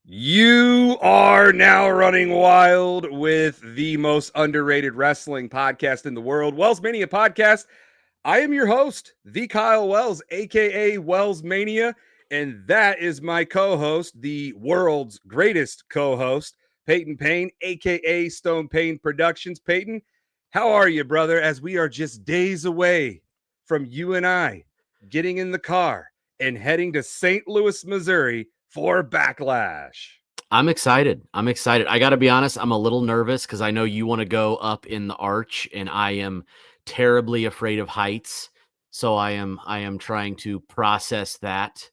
You are now running wild with the most underrated wrestling podcast in the world, WellsMania Podcast. I am your host, the Kyle Wells, aka WellsMania, and that is my co-host, the world's greatest co-host, Payne, aka Stone Payne Productions. Payton, how are you, brother? As we are just days away from you and I getting in the car and heading to St. Louis, Missouri for Backlash. I'm excited. I got to be honest. I'm a little nervous because I know you want to go up in the arch, and I am terribly afraid of heights. So I am trying to process that.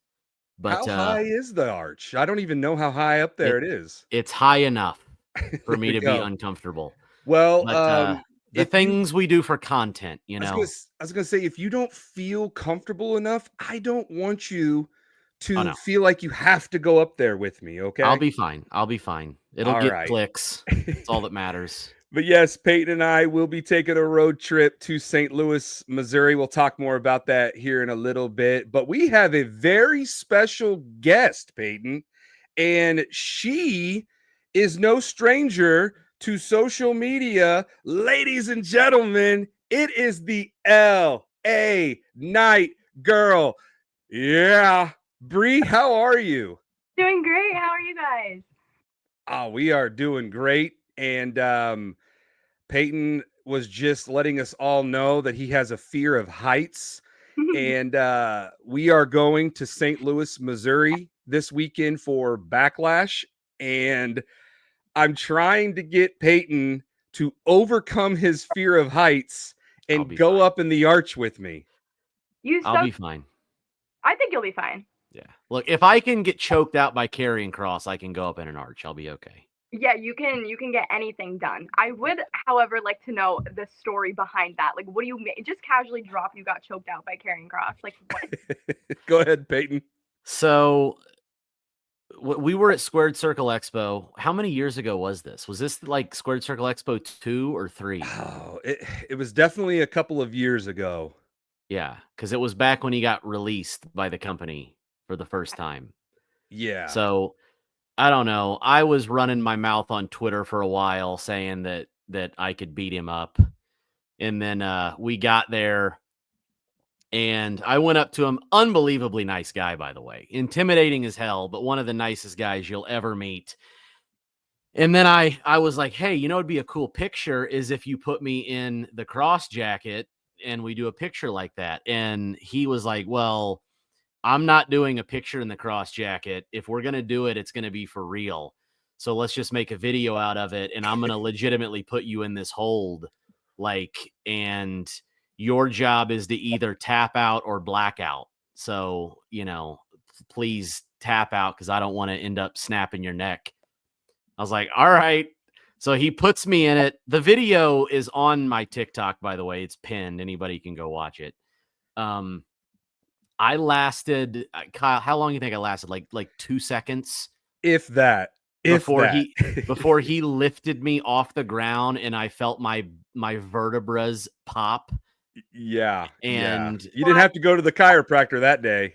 But How high is the arch? I don't even know how high up there it it is. it's high enough for There me we to be go. uncomfortable. Well, But the if you, things we do for content, I was gonna say, if you don't feel comfortable enough, I don't want you Oh to no, feel like you have to go up there with me. I'll Okay. be fine. I'll be fine. It'll All get right. clicks. It's all that matters. But yes, Peyton and I will be taking a road trip to St. Louis, Missouri. We'll talk more about that here in a little bit. But we have a very special guest, Peyton, and she is no stranger to social media. Ladies and gentlemen, it is the LA Night Girl. Yeah. Bree, how are you? Doing great. How are you guys? Oh, we are doing great. And Peyton was just letting us all know that he has a fear of heights. And we are going to St. Louis, Missouri this weekend for Backlash. And I'm trying to get Peyton to overcome his fear of heights I'll and be go fine. up in the arch with me. I'll be fine. I think you'll be fine. Yeah. Look, if I can get choked out by carrying cross, I can go up in an arch. I'll be okay. Yeah, you can get anything done. I would, however, like to know the story behind that. Like, what do you just casually drop? You got choked out by carrying cross. Like, what? Go ahead, Peyton. So we were at Squared Circle Expo. How many years ago was this? Was this like Squared Circle Expo 2 or 3? Oh, it was definitely a couple of years ago. Yeah, because it was back when he got released by the company for the first time. Yeah. So I don't know. I was running my mouth on Twitter for a while saying that I could beat him up. And then we got there and I went up to him. Unbelievably nice guy, by the way. Intimidating as hell, but one of the nicest guys you'll ever meet. And then I was like, hey, it'd be a cool picture is if you put me in the cross jacket and we do a picture like that. And he was like, well, I'm not doing a picture in the cross jacket. If we're going to do it, it's going to be for real. So let's just make a video out of it. And I'm going to legitimately put you in this hold. And your job is to either tap out or black out. So, please tap out because I don't want to end up snapping your neck. I was like, all right. So he puts me in it. The video is on my TikTok, by the way. It's pinned. Anybody can go watch it. I lasted, Kyle, how long do you think I lasted? Like 2 seconds? If that. Before he lifted me off the ground and I felt my vertebras pop. Yeah. And you didn't have to go to the chiropractor that day.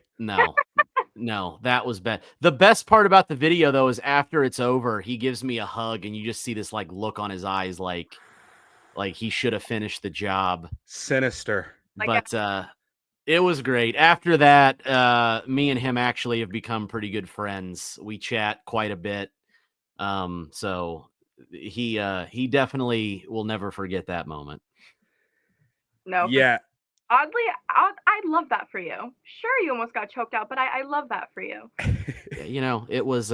No, that was bad. The best part about the video though is after it's over, he gives me a hug and you just see this like look on his eyes like he should have finished the job. Sinister. But it was great. After that, me and him actually have become pretty good friends. We chat quite a bit. So he definitely will never forget that moment. No. Yeah. Oddly, I love that for you. Sure, you almost got choked out, but I love that for you. It was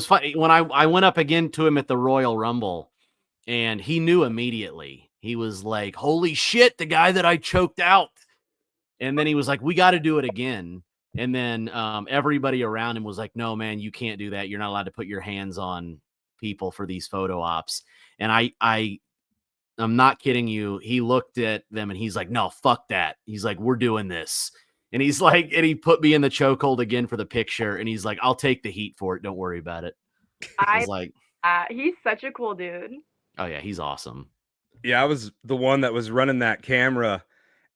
funny when I went up again to him at the Royal Rumble, and he knew immediately. He was like, "Holy shit, the guy that I choked out!" And then he was like, "We got to do it again." And then everybody around him was like, "No, man, you can't do that. You're not allowed to put your hands on people for these photo ops." And I'm not kidding you. He looked at them and he's like, "No, fuck that." He's like, "We're doing this." And he's like, and he put me in the chokehold again for the picture. And he's like, "I'll take the heat for it. Don't worry about it." I was like, he's such a cool dude. Oh yeah, he's awesome. Yeah, I was the one that was running that camera,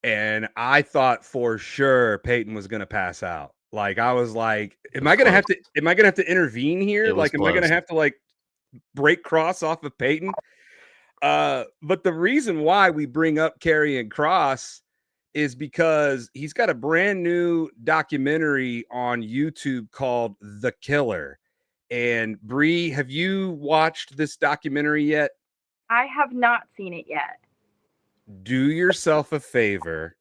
and I thought for sure Peyton was going to pass out. Like I was like, It am was I gonna close. have to intervene here? It was Like, am I gonna close. have to like break Cross off of Payton? But the reason why we bring up Karrion Cross is because he's got a brand new documentary on YouTube called The Killer. And Bree, have you watched this documentary yet? I have not seen it yet. Do yourself a favor.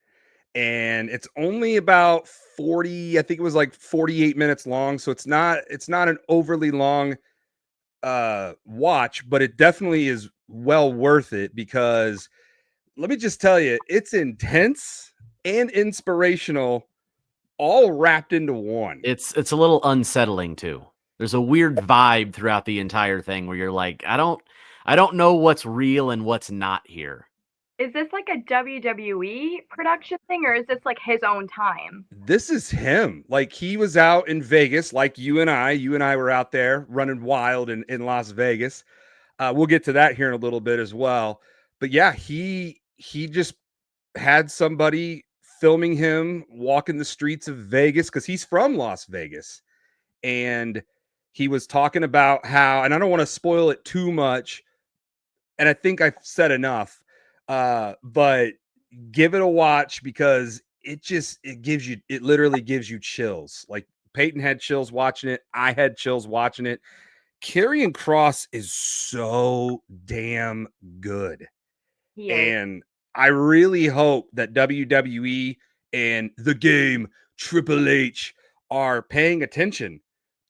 And it's only about 40, I think it was like 48 minutes long. So it's not an overly long watch, but it definitely is well worth it because let me just tell you, it's intense and inspirational all wrapped into one. It's a little unsettling too. There's a weird vibe throughout the entire thing where you're like, I don't know what's real and what's not here. Is this like a WWE production thing, or is this like his own time? This is him. Like he was out in Vegas, like you and I. You and I were out there running wild in Las Vegas. We'll get to that here in a little bit as well. But yeah, he just had somebody filming him walking the streets of Vegas because he's from Las Vegas. And he was talking about how, and I don't want to spoil it too much, and I think I've said enough, but give it a watch because it literally gives you chills. Like Payton had chills watching it. I had chills watching it. Karrion Cross is so damn good. He is. And I really hope that WWE and the game Triple H are paying attention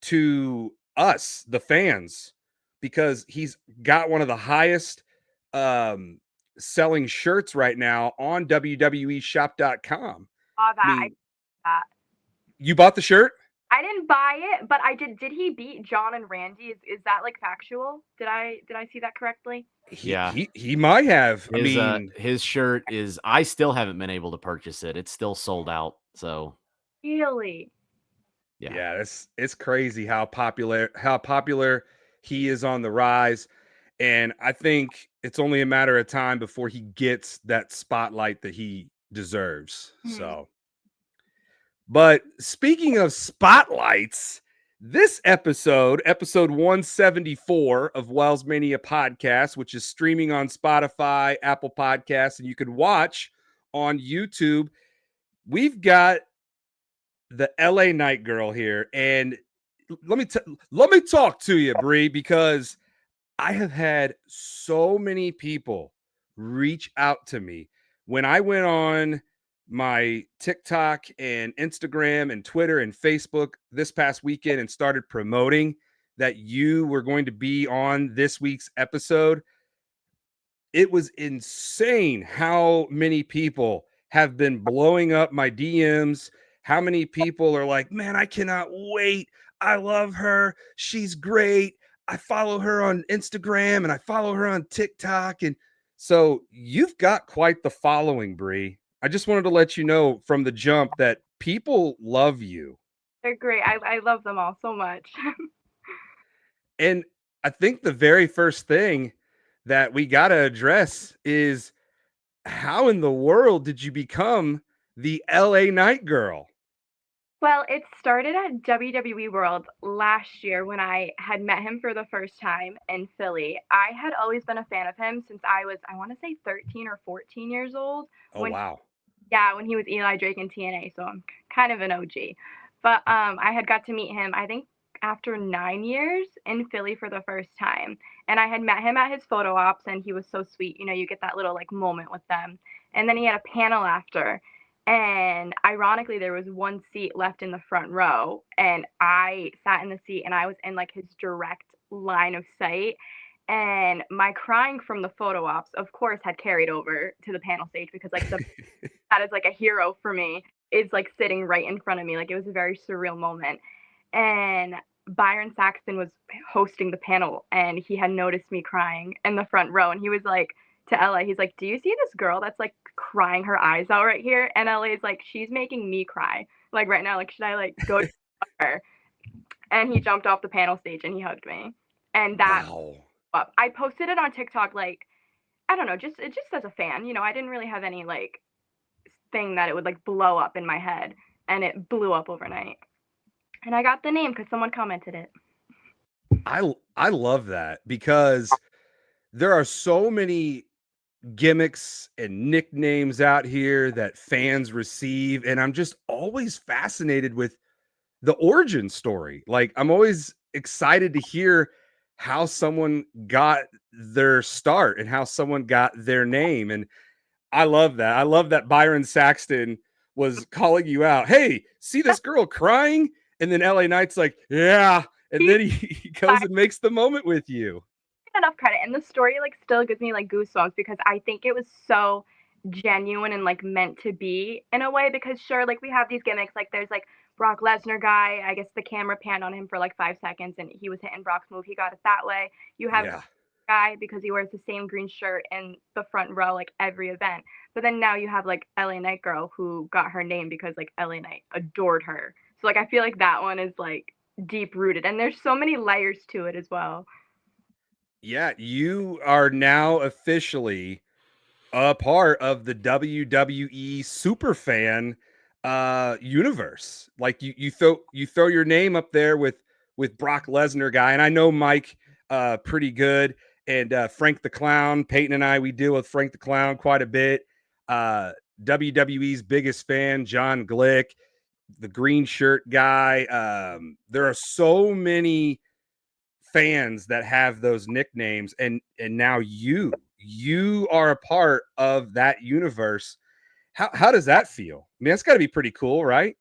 to us, the fans, because he's got one of the highest selling shirts right now on WWEshop.com. Saw that. I I mean, that. you bought the shirt? I didn't buy it, but I did. Did he beat John and Randy? Is that like factual? Did I see that correctly? Yeah. He might have. I mean, His shirt is, I still haven't been able to purchase it. It's still sold out. So Really? yeah, it's crazy how popular he is on the rise. And I think it's only a matter of time before he gets that spotlight that he deserves. Mhm. So, but speaking of spotlights, this episode 174 of WellsMania Podcast, which is streaming on Spotify, Apple Podcasts, and you can watch on YouTube, we've got the LA Night Girl here. And let me talk to you, Bree, because I have had so many people reach out to me when I went on my TikTok and Instagram and Twitter and Facebook this past weekend and started promoting that you were going to be on this week's episode. It was insane how many people have been blowing up my DMs. How many people are like, man, I cannot wait. I love her. She's great. I follow her on Instagram and I follow her on TikTok. And so you've got quite the following, Bree. I just wanted to let you know from the jump that people love you. They're great. I love them all so much. And I think the very first thing that we got to address is how in the world did you become the LA Night Girl? Well, it started at WWE World last year when I had met him for the first time in Philly. I had always been a fan of him since I was, I want to say 13 or 14 years old. Oh, wow. Yeah, when he was Eli Drake in TNA, so I'm kind of an OG. But I had got to meet him, I think, after 9 years in Philly for the first time. And I had met him at his photo ops, and he was so sweet. You know, you get that little like moment with them. And then he had a panel after. And ironically, there was one seat left in the front row, and I sat in the seat, and I was in like his direct line of sight. And my crying from the photo ops, of course, had carried over to the panel stage because like that is like a hero for me, is like sitting right in front of me. Like it was a very surreal moment. And Byron Saxton was hosting the panel, and he had noticed me crying in the front row, and he was like, to Ella, he's like, do you see this girl that's like crying her eyes out right here? And Ella's like, she's making me cry like right now. Like, should I like go to her? And he jumped off the panel stage and he hugged me. And that, Wow. I posted it on TikTok, like, I don't know, just as a fan, you know, I didn't really have any like thing that it would like blow up in my head, and it blew up overnight. And I got the name because someone commented it. I love that because there are so many gimmicks and nicknames out here that fans receive, and I'm just always fascinated with the origin story. Like, I'm always excited to hear how someone got their start and how someone got their name. And I love that. I love that Byron Saxton was calling you out. Hey, see this girl crying? And then LA Knight's like, yeah. And then he goes and makes the moment with you. Enough credit, and the story like still gives me like goosebumps because I think it was so genuine and like meant to be in a way. Because sure, like we have these gimmicks, like there's like Brock Lesnar guy. I guess the camera panned on him for like 5 seconds and he was hitting Brock's move. He got it that way. You have Yeah. guy because he wears the same green shirt in the front row like every event. But then now you have like LA Knight girl who got her name because like LA Knight adored her. So like I feel like that one is like deep rooted, and there's so many layers to it as well. Yeah, you are now officially a part of the WWE superfan universe. Like you throw your name up there with Brock Lesnar guy, and I know Mike pretty good, and Frank the Clown, Payton and I, we deal with Frank the Clown quite a bit. WWE's biggest fan, John Glick, the green shirt guy. There are so many fans that have those nicknames, and now you are a part of that universe. How does that feel? I mean, that's got to be pretty cool, right?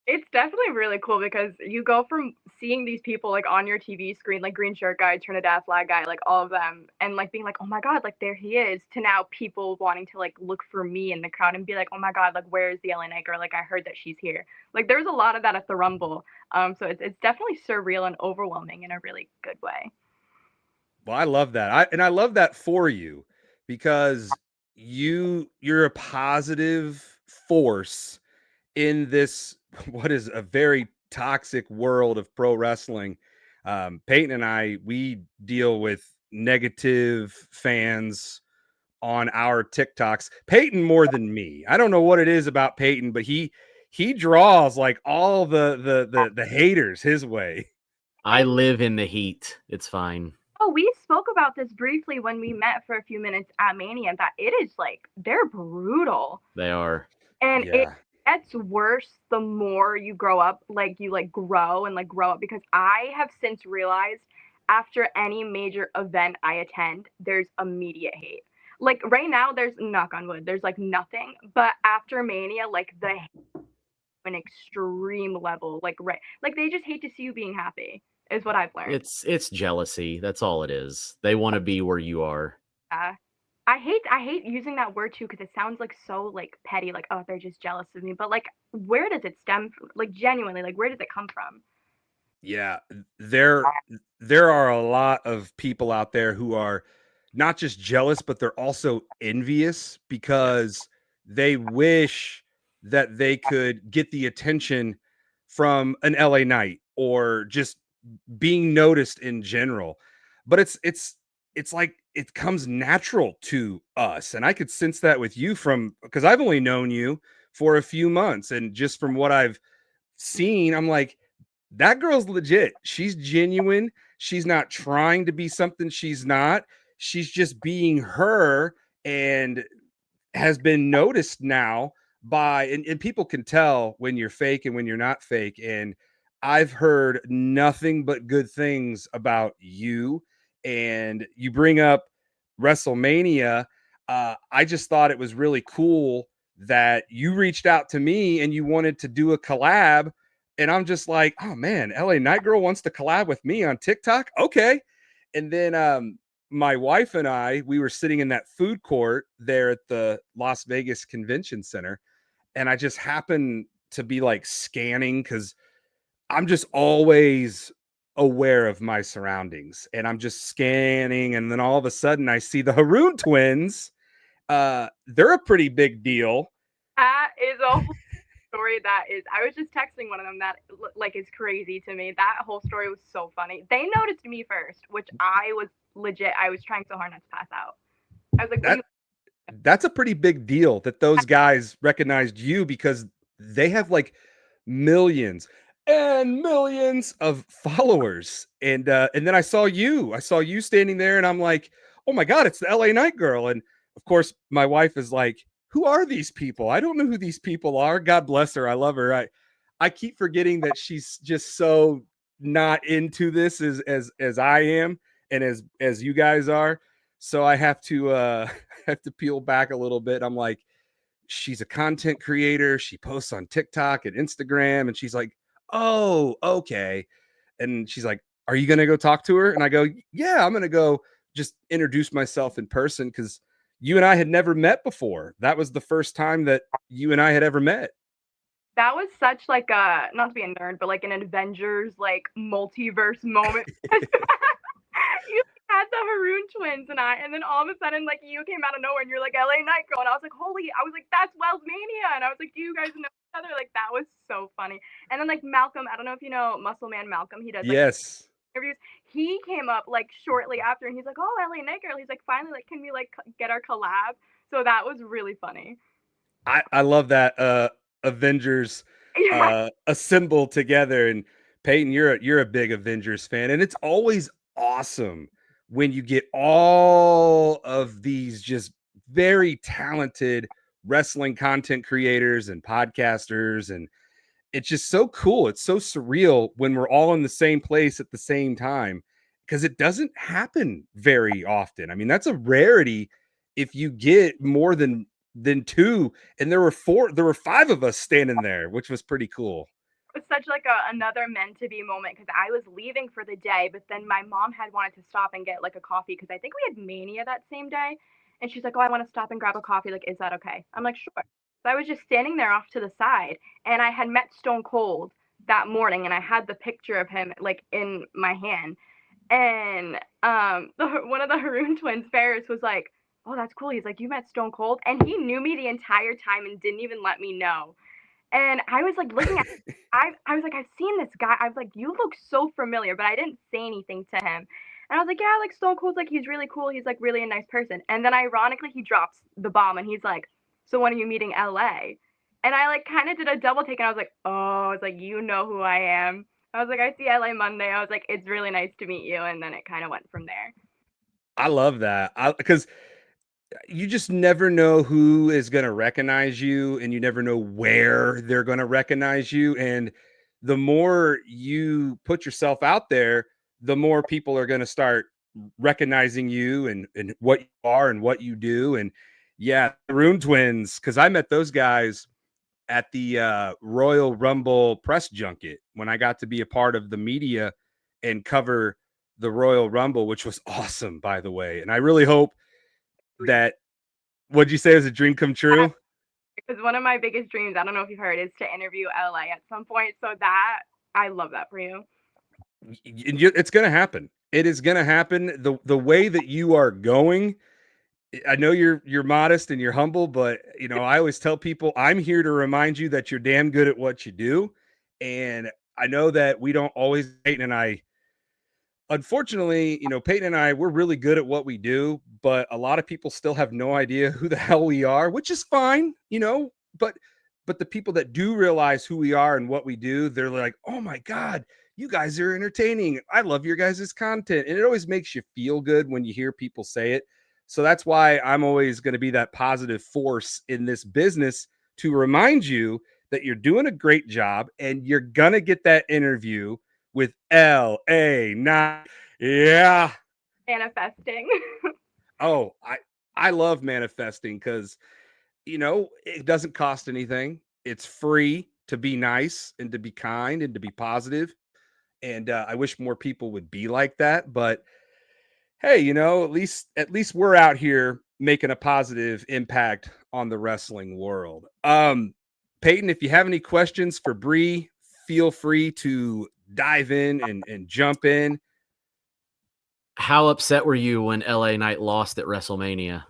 It's definitely really cool because you go from seeing these people like on your TV screen, like Green Shirt Guy, Trinidad Flag Guy, like all of them, and like being like, oh my God, like there he is, to now people wanting to like look for me in the crowd and be like, oh my God, like where is the LA Knight girl? Like I heard that she's here. Like there's a lot of that at the Rumble. So it's definitely surreal and overwhelming in a really good way. Well, I love that. I love that for you because you're a positive force in this what is a very toxic world of pro wrestling. Peyton and I, we deal with negative fans on our TikToks. Peyton more than me. I don't know what it is about Peyton, but he draws like all the haters his way. I live in the heat. It's fine. Oh, we spoke about this briefly when we met for a few minutes at Mania, that it is like they're brutal. They are. And it Yeah. gets worse the more you grow up, like you like grow and like grow up, because I have since realized after any major event I attend, there's immediate hate. Like right now, there's, knock on wood, there's like nothing, but after Mania, like the hate an extreme level, like right, like they just hate to see you being happy, is what I've learned. It's jealousy. That's all it is. They want to be where you are. I hate using that word too because it sounds like so like petty, like oh they're just jealous of me. But like where does it stem from? Like genuinely, like where does it come from? Yeah, there are a lot of people out there who are not just jealous, but they're also envious because they wish that they could get the attention from an LA Knight or just being noticed in general. But it's like it comes natural to us, and I could sense that with you from because I've only known you for a few months, and just from what I've seen, I'm like, that girl's legit. She's genuine. She's not trying to be something she's not. She's just being her and has been noticed now by, and people can tell when you're fake and when you're not fake. And I've heard nothing but good things about you. And you bring up WrestleMania. I just thought it was really cool that you reached out to me and you wanted to do a collab, and I'm just like, oh man, LA Night Girl wants to collab with me on TikTok. Okay. And then my wife and I, we were sitting in that food court there at the Las Vegas Convention Center. And I just happened to be like scanning because I'm just always aware of my surroundings. And I'm just scanning. And then all of a sudden I see the Haroon twins. They're a pretty big deal. That is a whole story that is. I was just texting one of them that like is crazy to me. That whole story was so funny. They noticed me first, which I was legit. I was trying so hard not to pass out. I was like, that's a pretty big deal that those guys recognized you because they have like millions. and millions of followers. And then I saw you. I saw you standing there, and I'm like, oh my God, it's the LA Night Girl. And of course, my wife is like, who are these people? I don't know who these people are. God bless her. I love her. I keep forgetting that she's just so not into this as I am and as you guys are. So I have to have to peel back a little bit. I'm like, she's a content creator. She posts on TikTok and Instagram, and she's like, oh, okay. And she's like, are you gonna go talk to her? And I go, yeah, I'm gonna go just introduce myself in person because you and I had never met before. That was the first time that you and I had ever met. That was such like a, not to be a nerd, but like an Avengers like multiverse moment. You had the Haroon twins and then all of a sudden like you came out of nowhere and you're like LA Night Girl, and I was like, I was like, that's WellsMania, and I was like, do you guys know each other? Like that was so funny. And then like Malcolm, I don't know if you know Muscle Man Malcolm, he does like Yes. interviews. He came up like shortly after and he's like, oh, LA Night Girl. He's like, finally, like, can we like get our collab? So that was really funny. I love that Avengers Yeah. assemble together. And Payton, you're a big Avengers fan, and it's always awesome when you get all of these just very talented wrestling content creators and podcasters, and it's just so cool. It's so surreal when we're all in the same place at the same time because it doesn't happen very often. I mean, that's a rarity if you get more than two, and there were five of us standing there, which was pretty cool. It was such like another meant to be moment because I was leaving for the day, but then my mom had wanted to stop and get like a coffee because I think we had Mania that same day. And she's like, oh, I want to stop and grab a coffee. Like, is that okay? I'm like, sure. So I was just standing there off to the side, and I had met Stone Cold that morning, and I had the picture of him like in my hand. And one of the Haroon twins, Ferris, was like, oh, that's cool. He's like, you met Stone Cold? And he knew me the entire time and didn't even let me know. And I was like looking at I was like, I've seen this guy. I was like, you look so familiar, but I didn't say anything to him. And I was like, yeah, like Stone Cold's like, he's really cool. He's like really a nice person. And then ironically, he drops the bomb and he's like, so when are you meeting LA? And I like kind of did a double take and I was like, oh, it's like, you know who I am. I was like, I see LA Monday. I was like, it's really nice to meet you. And then it kind of went from there. I love that because you just never know who is going to recognize you, and you never know where they're going to recognize you. And the more you put yourself out there, the more people are going to start recognizing you and what you are and what you do. And yeah, the Rune Twins, because I met those guys at the Royal Rumble press junket when I got to be a part of the media and cover the Royal Rumble, which was awesome, by the way. And I really hope that, what'd you say, was a dream come true? Because one of my biggest dreams, I don't know if you've heard, is to interview LA at some point. So that, I love that for you. It's going to happen. It is going to happen. The way that you are going, I know you're modest and you're humble, but you know, I always tell people I'm here to remind you that you're damn good at what you do. And I know that we don't always, Peyton and I, unfortunately, you know, Peyton and I, we're really good at what we do, but a lot of people still have no idea who the hell we are, which is fine, you know, but the people that do realize who we are and what we do, they're like, oh my God, you guys are entertaining. I love your guys' content. And it always makes you feel good when you hear people say it. So that's why I'm always going to be that positive force in this business to remind you that you're doing a great job and you're going to get that interview with LA Night. Yeah. Manifesting. Oh, I love manifesting because, you know, it doesn't cost anything. It's free to be nice and to be kind and to be positive. And I wish more people would be like that. But hey, you know, at least we're out here making a positive impact on the wrestling world. Peyton, if you have any questions for Bree, feel free to dive in and jump in. How upset were you when LA Knight lost at WrestleMania?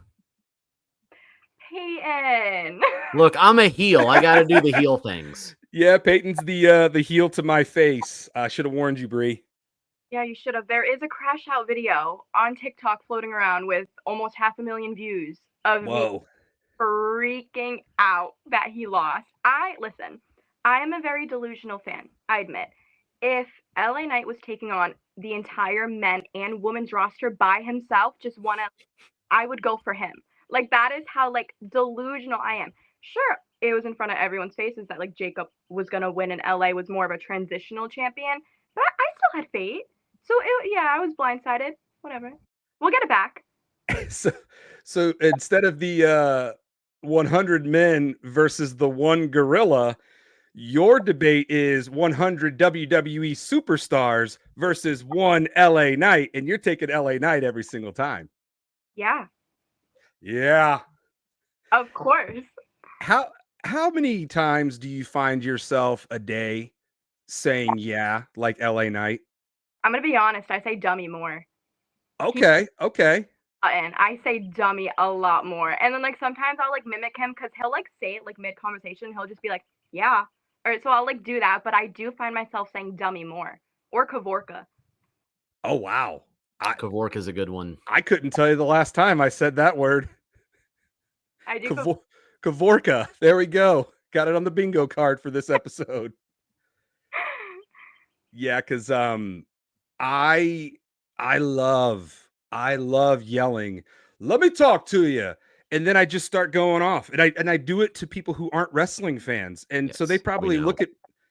Payton. Look, I'm a heel. I got to do the heel things. Yeah, Peyton's the heel to my face. I should have warned you, Bree. Yeah, you should have. There is a crash out video on TikTok floating around with almost 500,000 views of me Whoa. freaking out that he lost. Listen, I am a very delusional fan, I admit. If LA Knight was taking on the entire men and women's roster by himself, just one, I would go for him. Like that is how like delusional I am. Sure, it was in front of everyone's faces that like Jacob was gonna win and LA was more of a transitional champion, but I still had faith. So yeah, I was blindsided. Whatever. We'll get it back. So instead of the 100 men versus the one gorilla, your debate is 100 WWE superstars versus one LA Knight, and you're taking LA Knight every single time. Yeah. Yeah. Of course. How many times do you find yourself a day saying yeah, like LA Knight? I'm gonna be honest, I say dummy more. Okay. And I say dummy a lot more. And then like sometimes I'll like mimic him because he'll like say it like mid conversation. He'll just be like, yeah. Or so I'll like do that, but I do find myself saying dummy more. Or Kavorka. Oh wow. Kavorka is a good one. I couldn't tell you the last time I said that word. I do Kavorka. There we go. Got it on the bingo card for this episode. Yeah, because I love yelling, let me talk to you. And then I just start going off. And I do it to people who aren't wrestling fans. And so they probably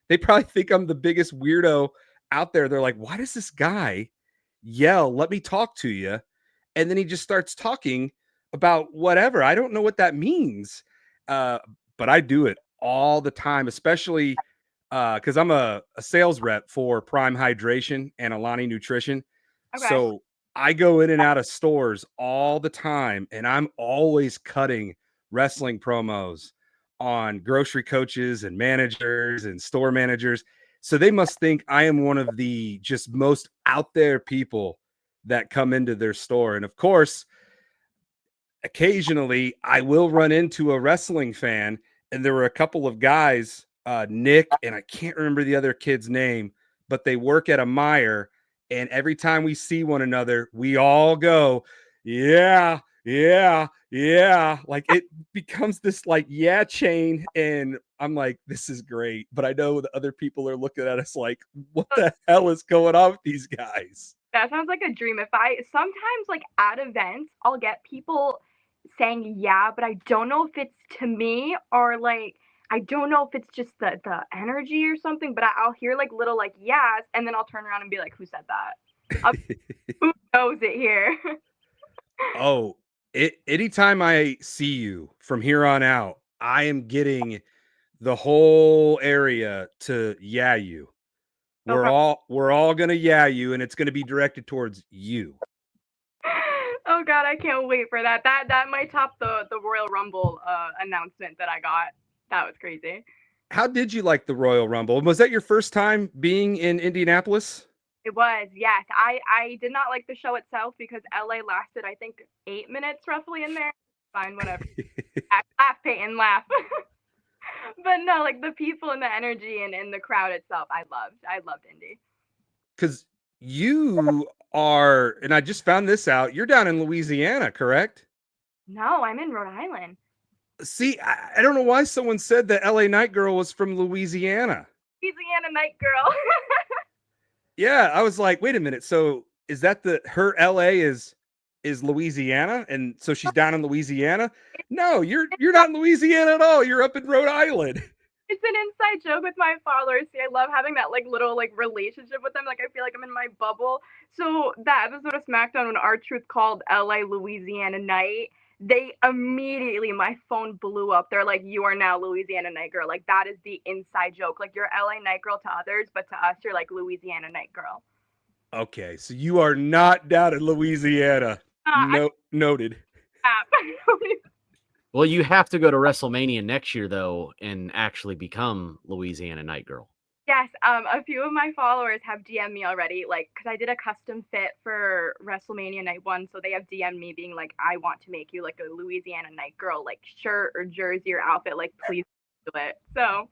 they probably think I'm the biggest weirdo out there. They're like, why does this guy yell, let me talk to you? And then he just starts talking about whatever. I don't know what that means. But I do it all the time, especially because I'm a sales rep for Prime Hydration and Alani Nutrition. Okay. So I go in and out of stores all the time, and I'm always cutting wrestling promos on grocery coaches and managers and store managers. So they must think I am one of the just most out there people that come into their store. And of course, occasionally I will run into a wrestling fan, and there were a couple of guys, Nick, and I can't remember the other kid's name, but they work at a Meijer. And every time we see one another, we all go, yeah. Like it becomes this like, yeah chain. And I'm like, this is great. But I know the other people are looking at us like, what the hell is going on with these guys? That sounds like a dream. Sometimes like at events, I'll get people saying yeah, but I don't know if it's to me or like, I don't know if it's just the energy or something, but I'll hear like little like yes, and then I'll turn around and be like, who said that? Who knows it here? Oh, anytime I see you from here on out, I am getting the whole area to yeah you. We're all gonna yeah you, and it's gonna be directed towards you. Oh God, I can't wait for that. That might top the Royal Rumble announcement that I got. That was crazy. How did you like the Royal Rumble? Was that your first time being in Indianapolis? It was, yes. I did not like the show itself because LA lasted, I think, 8 minutes roughly in there. Fine, whatever. Laugh, Payton, laugh. But no, like the people and the energy and the crowd itself, I loved Indy. Because you are, and I just found this out, you're down in Louisiana, correct? No, I'm in Rhode Island. See, I don't know why someone said that LA Night Girl was from Louisiana. Louisiana Night Girl. Yeah, I was like, wait a minute. So is that her LA is Louisiana, and so she's down in Louisiana? No, you're not in Louisiana at all. You're up in Rhode Island. It's an inside joke with my followers. See, I love having that like little like relationship with them. Like I feel like I'm in my bubble. So that episode of SmackDown when R-Truth called LA Louisiana Night, they immediately, my phone blew up. They're like, you are now Louisiana Night Girl. Like that is the inside joke. Like you're LA Night Girl to others, but to us, you're like Louisiana Night Girl. Okay, so you are not down in Louisiana. Noted. Well, you have to go to WrestleMania next year, though, and actually become Louisiana Night Girl. Yes, a few of my followers have DM'd me already, like, because I did a custom fit for WrestleMania Night 1, so they have DM'd me being like, I want to make you, like, a Louisiana Night Girl, like, shirt or jersey or outfit, like, please do it. So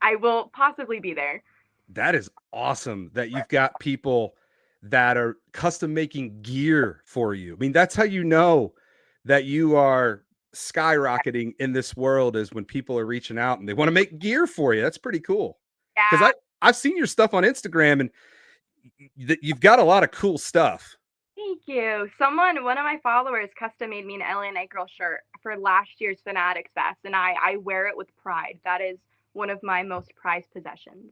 I will possibly be there. That is awesome that you've got people that are custom making gear for you. I mean, that's how you know that you are skyrocketing in this world is when people are reaching out and they want to make gear for you. That's pretty cool. Yeah. Because I've seen your stuff on Instagram and you've got a lot of cool stuff. Thank you. One of my followers custom made me an LA Night Girl shirt for last year's Fanatics Fest, and I wear it with pride. That is one of my most prized possessions.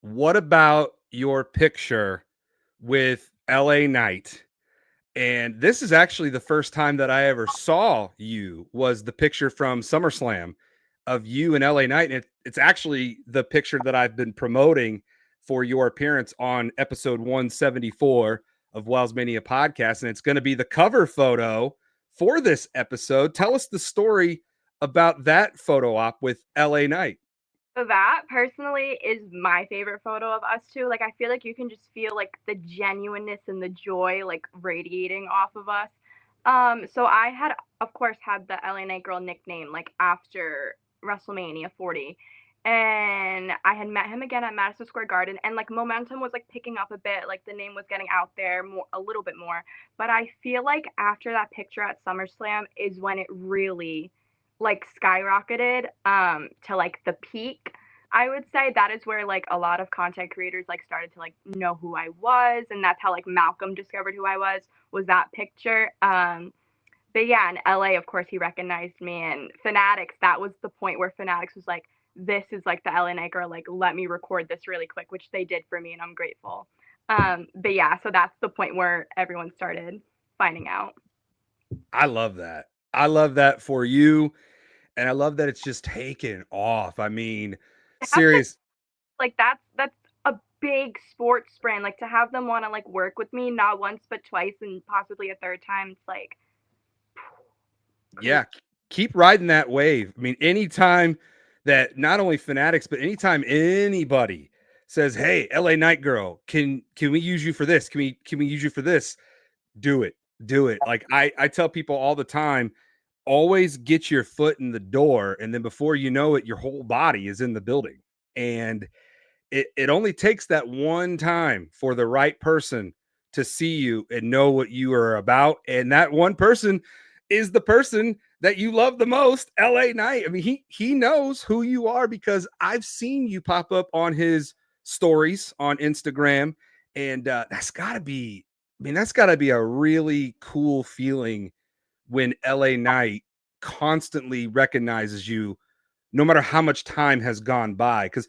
What about your picture with LA Knight? And this is actually the first time that I ever saw you, was the picture from SummerSlam of you and LA Knight. And it's actually the picture that I've been promoting for your appearance on episode 174 of WellsMania Podcast. And it's going to be the cover photo for this episode. Tell us the story about that photo op with LA Knight. So that personally is my favorite photo of us two. Like, I feel like you can just feel like the genuineness and the joy like radiating off of us. So I had, of course, had the LA Night Girl nickname like after WrestleMania 40. And I had met him again at Madison Square Garden, and like momentum was like picking up a bit, like the name was getting out there more, a little bit more. But I feel like after that picture at SummerSlam is when it really like skyrocketed to like the peak. I would say that is where like a lot of content creators like started to like know who I was, and that's how like Malcolm discovered who I was that picture. But yeah, in LA, of course, he recognized me, and Fanatics, that was the point where Fanatics was like, this is like the LA Night Girl, like let me record this really quick, which they did for me, and I'm grateful. But yeah, so that's the point where everyone started finding out. I love that. I love that for you. And I love that it's just taken off. I mean, serious. Like that's a big sports brand. Like to have them want to like work with me, not once but twice, and possibly a third time. It's like, yeah, keep riding that wave. I mean, anytime that not only Fanatics, but anytime anybody says, "Hey, LA Night Girl, can we use you for this? Can we use you for this?" Do it. Do it. Like I tell people all the time, always get your foot in the door, and then before you know it, your whole body is in the building. And it only takes that one time for the right person to see you and know what you are about. And that one person is the person that you love the most, LA Knight. I mean, he knows who you are because I've seen you pop up on his stories on Instagram. And that's gotta be a really cool feeling when LA Knight constantly recognizes you, no matter how much time has gone by, because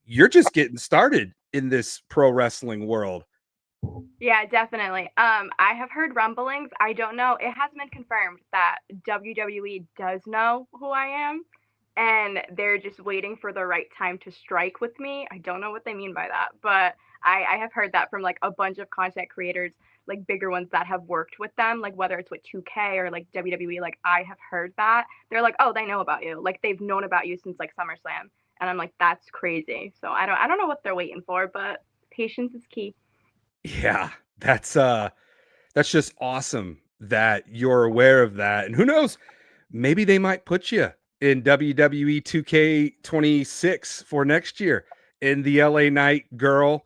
you're just getting started in this pro wrestling world. Yeah, definitely. I have heard rumblings. I don't know. It hasn't been confirmed that WWE does know who I am, and they're just waiting for the right time to strike with me. I don't know what they mean by that, but I have heard that from like a bunch of content creators, like bigger ones that have worked with them, like whether it's with 2K or like WWE. Like I have heard that they're like, oh, they know about you. Like they've known about you since like SummerSlam, and I'm like, that's crazy. So I don't know what they're waiting for, but patience is key. Yeah, that's just awesome that you're aware of that. And who knows, maybe they might put you in WWE 2K26 for next year in the LA Knight Girl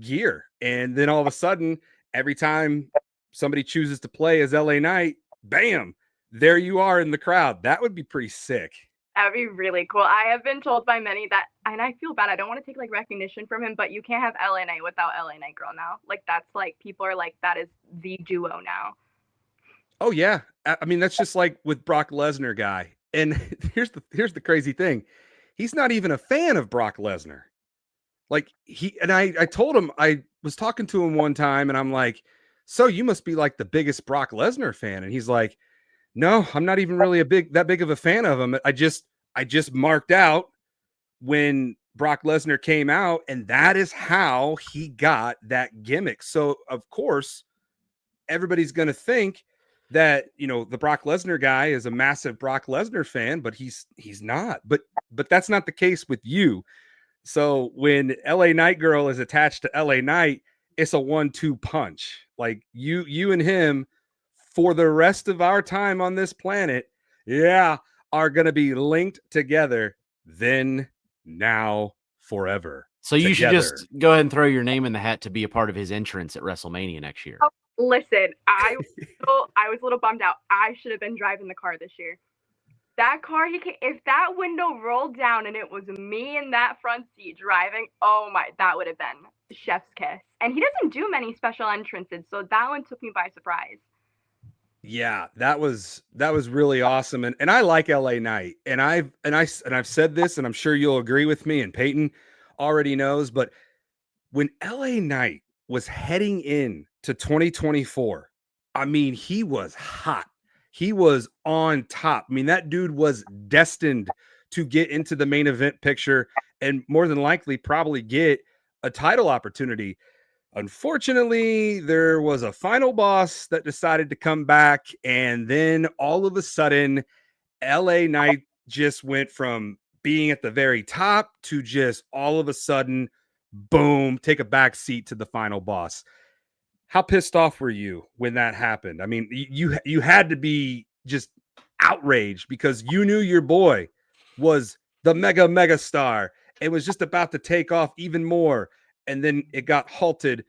gear. And then all of a sudden, every time somebody chooses to play as LA Knight, bam, there you are in the crowd. That would be pretty sick. That'd be really cool. I have been told by many that, and I feel bad. I don't want to take like recognition from him, but you can't have LA Knight without LA Knight Girl now. Like that's like people are like that is the duo now. Oh yeah, I mean that's just like with Brock Lesnar guy. And here's the crazy thing, he's not even a fan of Brock Lesnar. Like I told him, I was talking to him one time, and I'm like, so you must be like the biggest Brock Lesnar fan, and he's like, no, I'm not even really that big of a fan of him. I just marked out when Brock Lesnar came out, and that is how he got that gimmick. So of course, everybody's going to think that, the Brock Lesnar guy is a massive Brock Lesnar fan, but he's not. But that's not the case with you. So when LA Knight Girl is attached to LA Knight, it's a 1-2 punch. Like you and him for the rest of our time on this planet, are going to be linked together then, now, forever. So you should just go ahead and throw your name in the hat to be a part of his entrance at WrestleMania next year. Oh, Listen, I was a little bummed out. I should have been driving the car this year. That car, if that window rolled down and it was me in that front seat driving, oh my, that would have been chef's kiss. And he doesn't do many special entrances, so that one took me by surprise. Yeah, that was really awesome. And I like LA Knight. And I've said this, and I'm sure you'll agree with me, and Payton already knows, but when LA Knight was heading in to 2024, I mean, he was hot. He was on top. I mean, that dude was destined to get into the main event picture and more than likely probably get a title opportunity. Unfortunately, there was a final boss that decided to come back, and then all of a sudden, LA Knight just went from being at the very top to just all of a sudden, boom, take a back seat to the final boss. How pissed off were you when that happened? I mean, you had to be just outraged because you knew your boy was the mega star. It was just about to take off even more, and then it got halted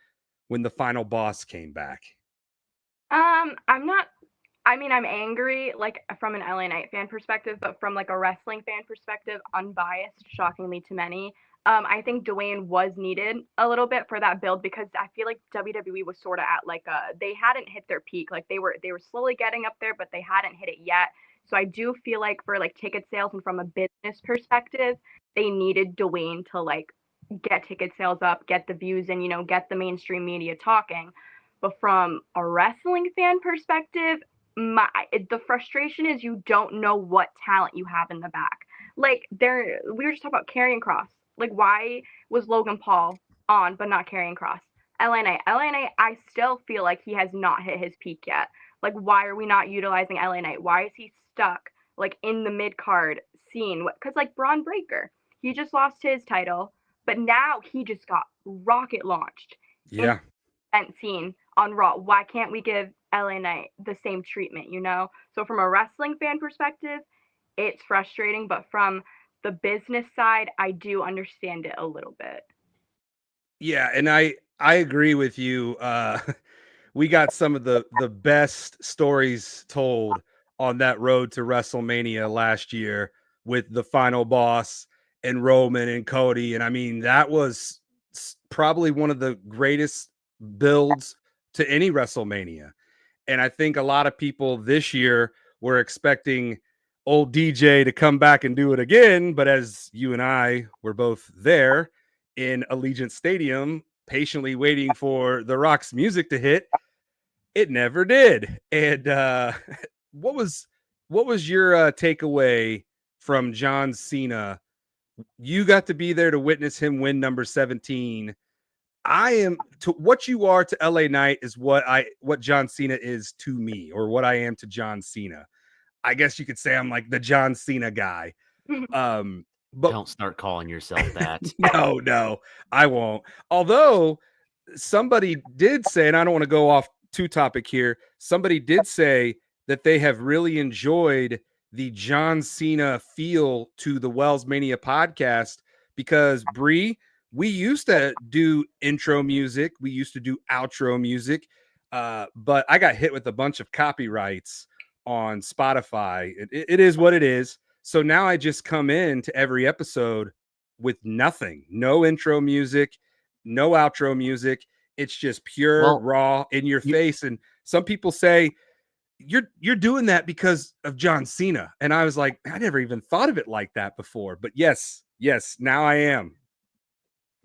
when the final boss came back. I'm not. I mean, I'm angry, like from an LA Knight fan perspective, but from like a wrestling fan perspective, unbiased, shockingly to many. I think Dwayne was needed a little bit for that build because I feel like WWE was sort of at like they hadn't hit their peak. Like they were slowly getting up there, but they hadn't hit it yet. So I do feel like for like ticket sales and from a business perspective, they needed Dwayne to like get ticket sales up, get the views, and get the mainstream media talking. But from a wrestling fan perspective, the frustration is you don't know what talent you have in the back. Like we were just talking about Karrion Kross. Like why was Logan Paul on but not Karrion Kross? LA Knight, I still feel like he has not hit his peak yet. Like why are we not utilizing LA Knight? Why is he stuck like in the mid card scene? Because like Braun Breaker, he just lost his title, but now he just got rocket launched. Yeah. In scene on Raw. Why can't we give LA Knight the same treatment, So from a wrestling fan perspective, it's frustrating, but from the business side, I do understand it a little bit. Yeah, and I agree with you. We got some of the best stories told on that road to WrestleMania last year with the final boss and Roman and Cody. And I mean, that was probably one of the greatest builds to any WrestleMania. And I think a lot of people this year were expecting old DJ to come back and do it again. But as you and I were both there in Allegiant Stadium, patiently waiting for The Rock's music to hit, it never did. And what was your takeaway from John Cena? You got to be there to witness him win number 17. I am to what you are to LA Knight is what John Cena is to me, or what I am to John Cena. I guess you could say I'm like the John Cena guy. But don't start calling yourself that. No, I won't. Although somebody did say, and I don't want to go off too topic here, somebody did say that they have really enjoyed the John Cena feel to the WellsMania podcast because Bree, we used to do intro music, we used to do outro music, but I got hit with a bunch of copyrights on Spotify. It is what it is. So now I just come in to every episode with nothing, no intro music, no outro music. It's just pure, raw, in your face. And some people say you're doing that because of John Cena. And I was like, I never even thought of it like that before. But yes, now I am.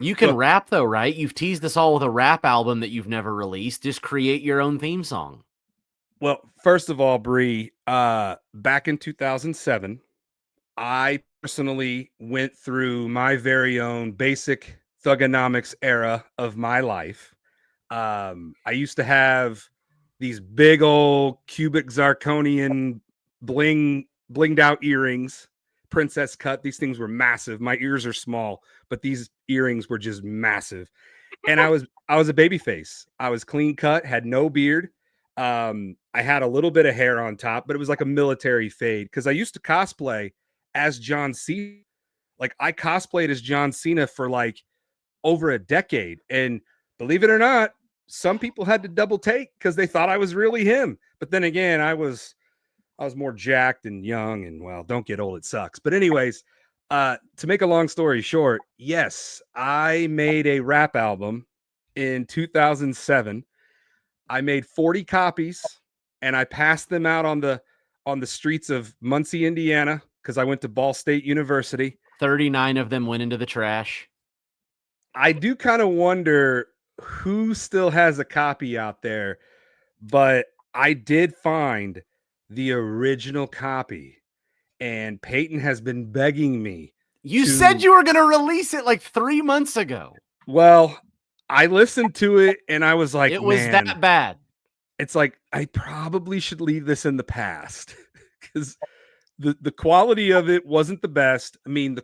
You can rap though, right? You've teased us all with a rap album that you've never released. Just create your own theme song. Well, first of all, Bree, back in 2007, I personally went through my very own basic thugonomics era of my life. I used to have these big old cubic zirconian blinged out earrings, princess cut. These things were massive. My ears are small, but these earrings were just massive. And I was a baby face. I was clean cut, had no beard. I had a little bit of hair on top, but it was like a military fade because I used to cosplay as John Cena. Like I cosplayed as John Cena for like over a decade. And believe it or not, some people had to double take because they thought I was really him. But then again, I was more jacked and young, and well, don't get old, it sucks. But anyways, to make a long story short, yes, I made a rap album in 2007. I made 40 copies and I passed them out on the streets of Muncie, Indiana, because I went to Ball State University. 39 of them went into the trash. I do kind of wonder who still has a copy out there, but I did find the original copy, and Payton has been begging me. You said you were going to release it like 3 months ago. Well, I listened to it and I was like, it was that bad. It's like, I probably should leave this in the past because the quality of it wasn't the best. I mean,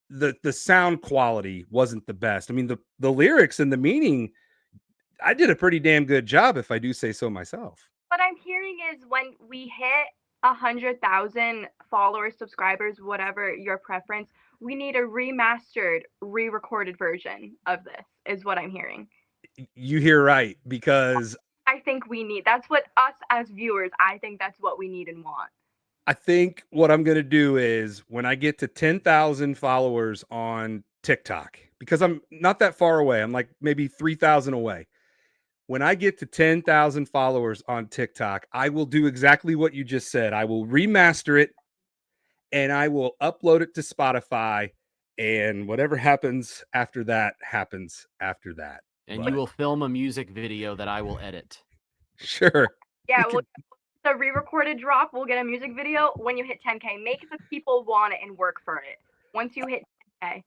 the sound quality wasn't the best. I mean, the lyrics and the meaning, I did a pretty damn good job, if I do say so myself. What I'm hearing is when we hit 100,000 followers, subscribers, whatever your preference, we need a remastered, re-recorded version of this, is what I'm hearing. You hear right, because I think that's what us as viewers, I think that's what we need and want. I think what I'm going to do is when I get to 10,000 followers on TikTok, because I'm not that far away, I'm like maybe 3,000 away. When I get to 10,000 followers on TikTok, I will do exactly what you just said. I will remaster it and I will upload it to Spotify, and whatever happens after that happens after that. And you will film a music video that I will edit. Sure. Yeah, the re-recorded drop, we'll get a music video when you hit 10K. Make the people want it and work for it. Once you hit 10K.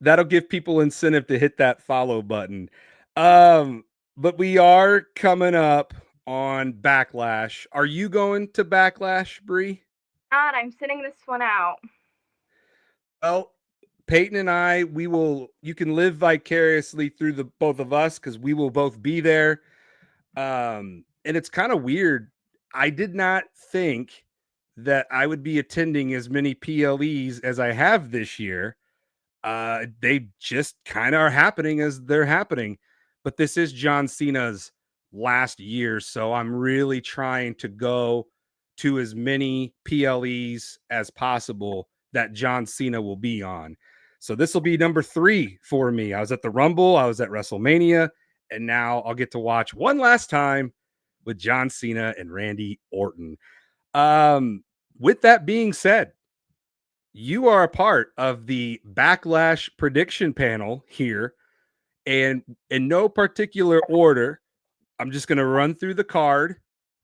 That'll give people incentive to hit that follow button. But we are coming up on Backlash. Are you going to Backlash, Bree? Not, I'm sitting this one out. Well, Payton and I, you can live vicariously through the both of us because we will both be there. And it's kind of weird. I did not think that I would be attending as many PLEs as I have this year. They just kind of are happening as they're happening. But this is John Cena's last year, so I'm really trying to go to as many PLEs as possible that John Cena will be on. So this will be number 3 for me. I was at the Rumble, I was at WrestleMania, and now I'll get to watch one last time with John Cena and Randy Orton. With that being said, you are a part of the Backlash prediction panel here. And in no particular order, I'm just going to run through the card.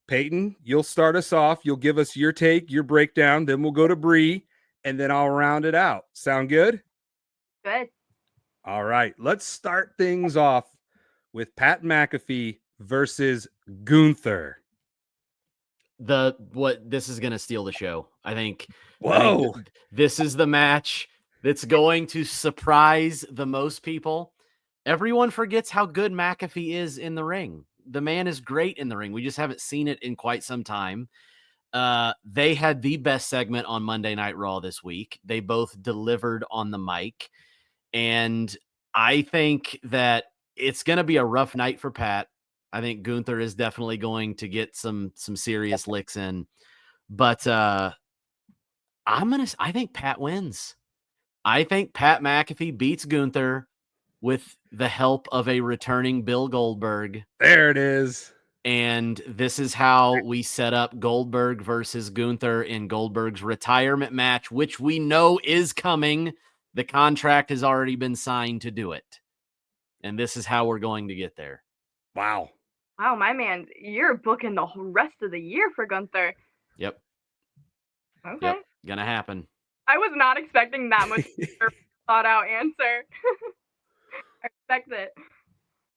Payton, you'll start us off. You'll give us your take, your breakdown. Then we'll go to Bree, and then I'll round it out. Sound good? Good. All right. Let's start things off with Pat McAfee versus Gunther. This is going to steal the show. I think this is the match that's going to surprise the most people. Everyone forgets how good McAfee is in the ring. The man is great in the ring. We just haven't seen it in quite some time. They had the best segment on Monday Night Raw this week. They both delivered on the mic. And I think that it's going to be a rough night for Pat. I think Gunther is definitely going to get some serious licks in. But I think Pat wins. I think Pat McAfee beats Gunther with the help of a returning Bill Goldberg. There it is. And this is how we set up Goldberg versus Gunther in Goldberg's retirement match, which we know is coming. The contract has already been signed to do it. And this is how we're going to get there. Wow. Wow, my man, you're booking the whole rest of the year for Gunther. Yep. Okay. Yep. Gonna happen. I was not expecting that much thought out answer. I respect it.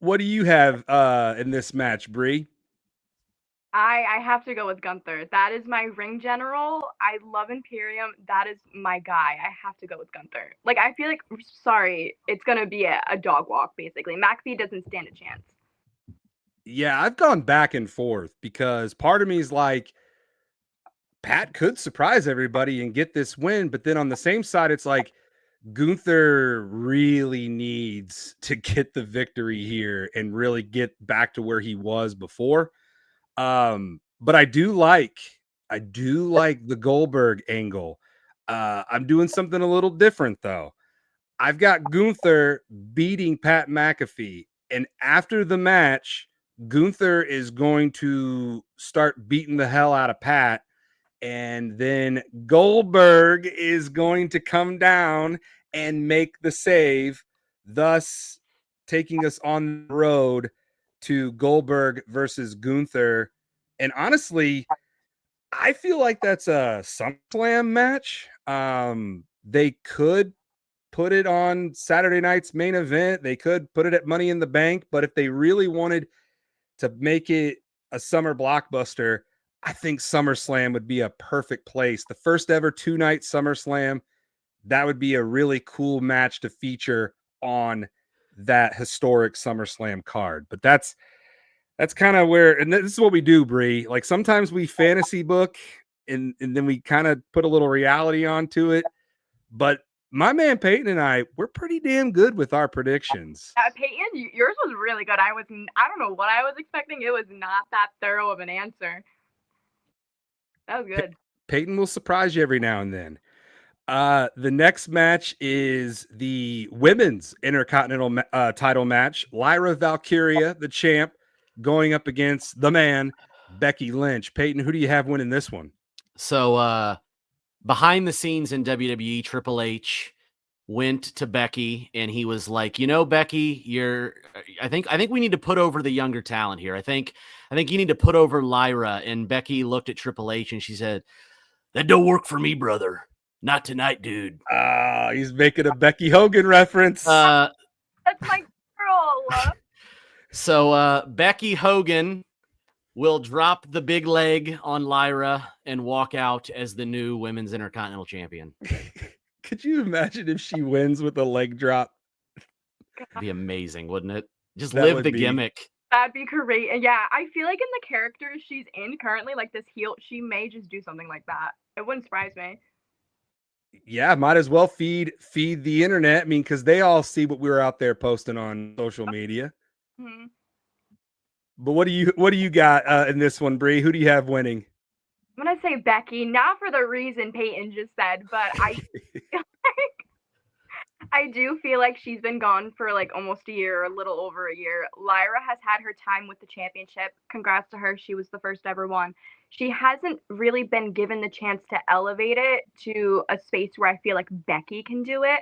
What do you have in this match, Bree? I have to go with Gunther. That is my ring general. I love Imperium. That is my guy. I have to go with Gunther. Like, I feel like, sorry, it's going to be a dog walk, basically. McAfee doesn't stand a chance. Yeah, I've gone back and forth because part of me is like, Pat could surprise everybody and get this win. But then on the same side, it's like, Gunther really needs to get the victory here and really get back to where he was before. But I do like the Goldberg angle. I'm doing something a little different though. I've got Gunther beating Pat McAfee, and after the match, Gunther is going to start beating the hell out of Pat, and then Goldberg is going to come down and make the save, thus taking us on the road to Goldberg versus Gunther. And honestly, I feel like that's a SummerSlam match. They could put it on Saturday night's main event. They could put it at Money in the Bank, but if they really wanted to make it a summer blockbuster, I think SummerSlam would be a perfect place. The first ever 2-night SummerSlam, that would be a really cool match to feature on that historic SummerSlam card. But that's kind of where, and this is what we do, Bree. Like sometimes we fantasy book and then we kind of put a little reality onto it. But my man Peyton and we're pretty damn good with our predictions. Peyton, yours was really good. I don't know what I was expecting. It was not that thorough of an answer. That was good. Peyton will surprise you every now and then. The next match is the women's intercontinental title match. Lyra Valkyria, the champ, going up against the man, Becky Lynch. Peyton, who do you have winning this one? So behind the scenes in WWE, Triple H went to Becky and he was like, Becky, I think we need to put over the younger talent here. I think you need to put over Lyra. And Becky looked at Triple H and she said, "That don't work for me, brother. Not tonight, dude." He's making a Becky Hogan reference. That's my girl. So Becky Hogan will drop the big leg on Lyra and walk out as the new women's intercontinental champion. Could you imagine if she wins with a leg drop? That'd be amazing, wouldn't it? Just live the gimmick. That'd be great. And yeah, I feel like in the character she's in currently, like this heel, she may just do something like that. It wouldn't surprise me. Yeah, might as well feed the internet. I mean, because they all see what we were out there posting on social media. Mm-hmm. But what do you got in this one, Bree? Who do you have winning? I'm gonna say Becky, not for the reason Peyton just said, but I do feel like she's been gone for like almost a year, or a little over a year. Lyra has had her time with the championship. Congrats to her. She was the first ever one. She hasn't really been given the chance to elevate it to a space where I feel like Becky can do it.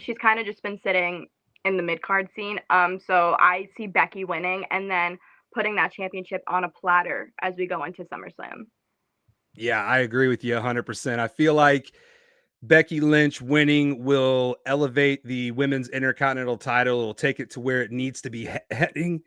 She's kind of just been sitting in the mid-card scene. So I see Becky winning and then putting that championship on a platter as we go into SummerSlam. Yeah, I agree with you 100%. I feel like Becky Lynch winning will elevate the women's intercontinental title. It'll take it to where it needs to be heading.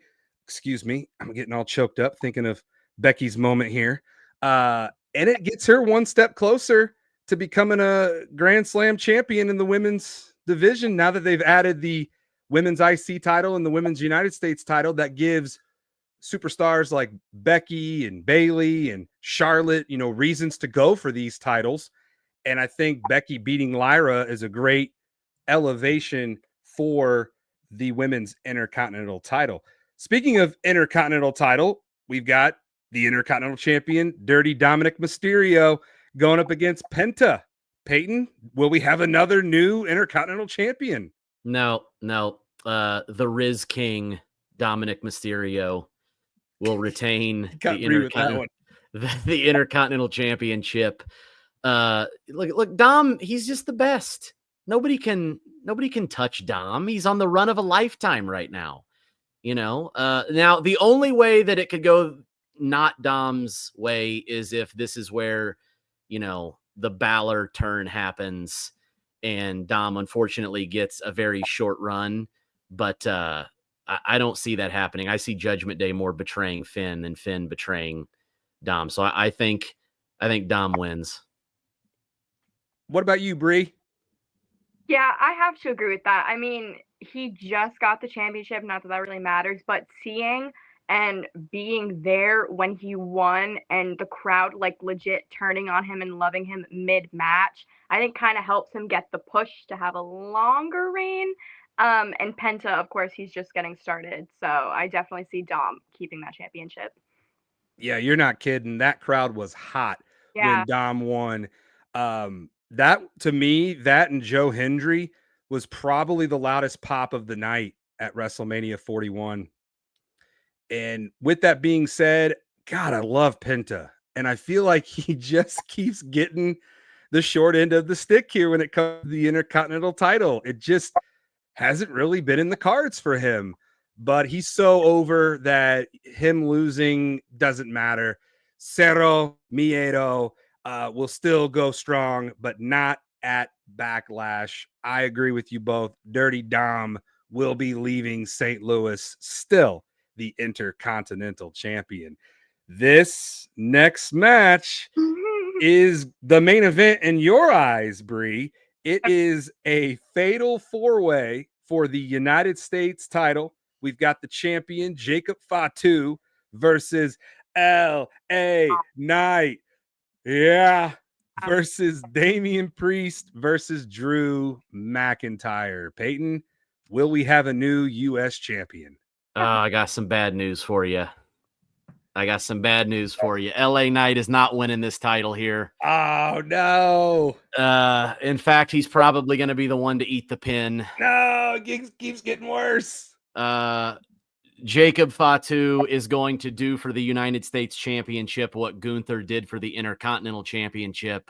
Excuse me. I'm getting all choked up thinking of Becky's moment here. And it gets her one step closer to becoming a Grand Slam champion in the women's division. Now that they've added the women's IC title and the women's United States title, that gives superstars like Becky and Bayley and Charlotte, reasons to go for these titles. And I think Becky beating Lyra is a great elevation for the women's intercontinental title. Speaking of intercontinental title, we've got the intercontinental champion, Dirty Dominic Mysterio, going up against Penta. Peyton, will we have another new intercontinental champion? No. The Riz King, Dominic Mysterio, will retain the Intercontinental Championship. Look, Dom, he's just the best. Nobody can touch Dom. He's on the run of a lifetime right now. Now the only way that it could go not Dom's way is if this is where, the Balor turn happens and Dom unfortunately gets a very short run. But I don't see that happening. I see Judgment Day more betraying Finn than Finn betraying Dom. So I think Dom wins. What about you, Bree? Yeah, I have to agree with that. I mean, he just got the championship, not that really matters, but seeing and being there when he won and the crowd like legit turning on him and loving him mid-match, I think kind of helps him get the push to have a longer reign. And Penta, of course, he's just getting started. So I definitely see Dom keeping that championship. Yeah, you're not kidding. That crowd was hot Yeah. when Dom won. That to me, that and Joe Hendry was probably the loudest pop of the night at WrestleMania 41. And with that being said, God, I love Penta. And I feel like he just keeps getting the short end of the stick here when it comes to the Intercontinental title. It just hasn't really been in the cards for him. But he's so over that him losing doesn't matter. Cero Miedo will still go strong, but not at Backlash. I agree with you both. Dirty Dom will be leaving St. Louis still the Intercontinental Champion. This next match is the main event in your eyes, Bree. It is a fatal four-way for the United States title. We've got the champion, Jacob Fatu, versus L.A. Knight. Yeah. Versus Damian Priest versus Drew McIntyre. Payton, will we have a new U.S. champion? I got some bad news for you. LA Knight is not winning this title here. Oh, no. In fact, he's probably going to be the one to eat the pin. No, it keeps getting worse. Jacob Fatu is going to do for the United States Championship what Gunther did for the Intercontinental Championship.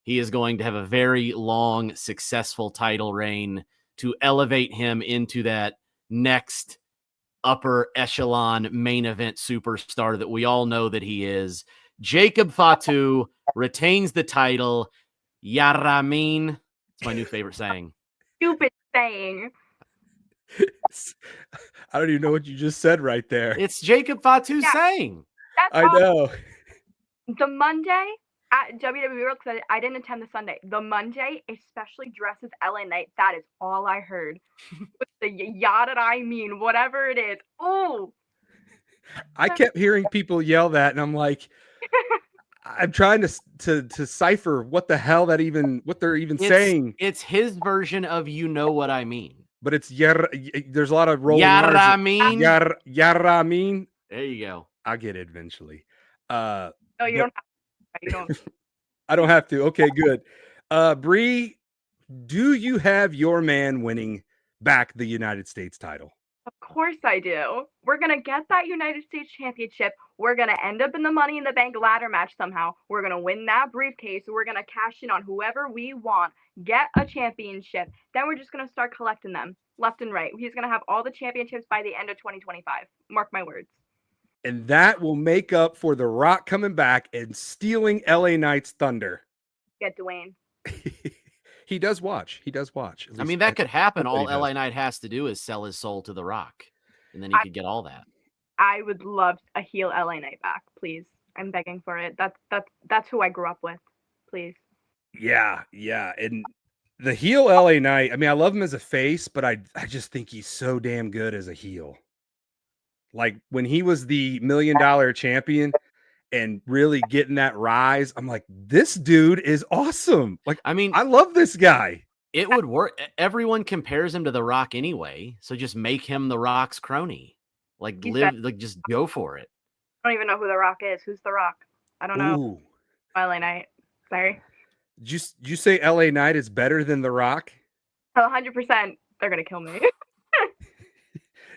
He is going to have a very long, successful title reign to elevate him into that next upper echelon main event superstar that we all know that he is. Jacob Fatu retains the title. Yaramin. It's my new favorite saying. Stupid saying. I don't even know what you just said right there. It's Jacob Fatu's saying. That's I know. The Monday at WWE World, because I didn't attend the Sunday. The Monday, especially dressed as LA Knight, that is all I heard. With the yada I mean, whatever it is. Oh. I kept hearing people yell that, and I'm like, I'm trying to decipher what the hell what they're even saying. It's his version of "you know what I mean," but it's there's a lot of rolling Yaramin. Yaramin. There you go. I'll get it eventually. No, you don't. You don't. I don't have to. Okay, good. Bree, do you have your man winning back the United States title? Of course I do. We're going to get that United States Championship. We're going to end up in the Money in the Bank ladder match somehow. We're going to win that briefcase. We're going to cash in on whoever we want, get a championship. Then we're just going to start collecting them left and right. He's going to have all the championships by the end of 2025. Mark my words. And that will make up for The Rock coming back and stealing LA Knight's thunder. Get Dwayne. He does watch. I mean, that could happen. All LA Knight has to do is sell his soul to The Rock, and then he could get all that. I would love a heel LA Knight back, please. I'm begging for it. That's who I grew up with. Please. Yeah. And the heel LA Knight, I mean, I love him as a face, but I just think he's so damn good as a heel. Like when he was the $1 million champion and really getting that rise, I'm like, this dude is awesome. Like, I mean, I love this guy. It would work. Everyone compares him to The Rock anyway, so just make him The Rock's crony. Just go for it. I don't even know who The Rock is. Who's The Rock? I don't know. LA Knight. Sorry. Did you say LA Knight is better than The Rock? 100%. They're gonna kill me.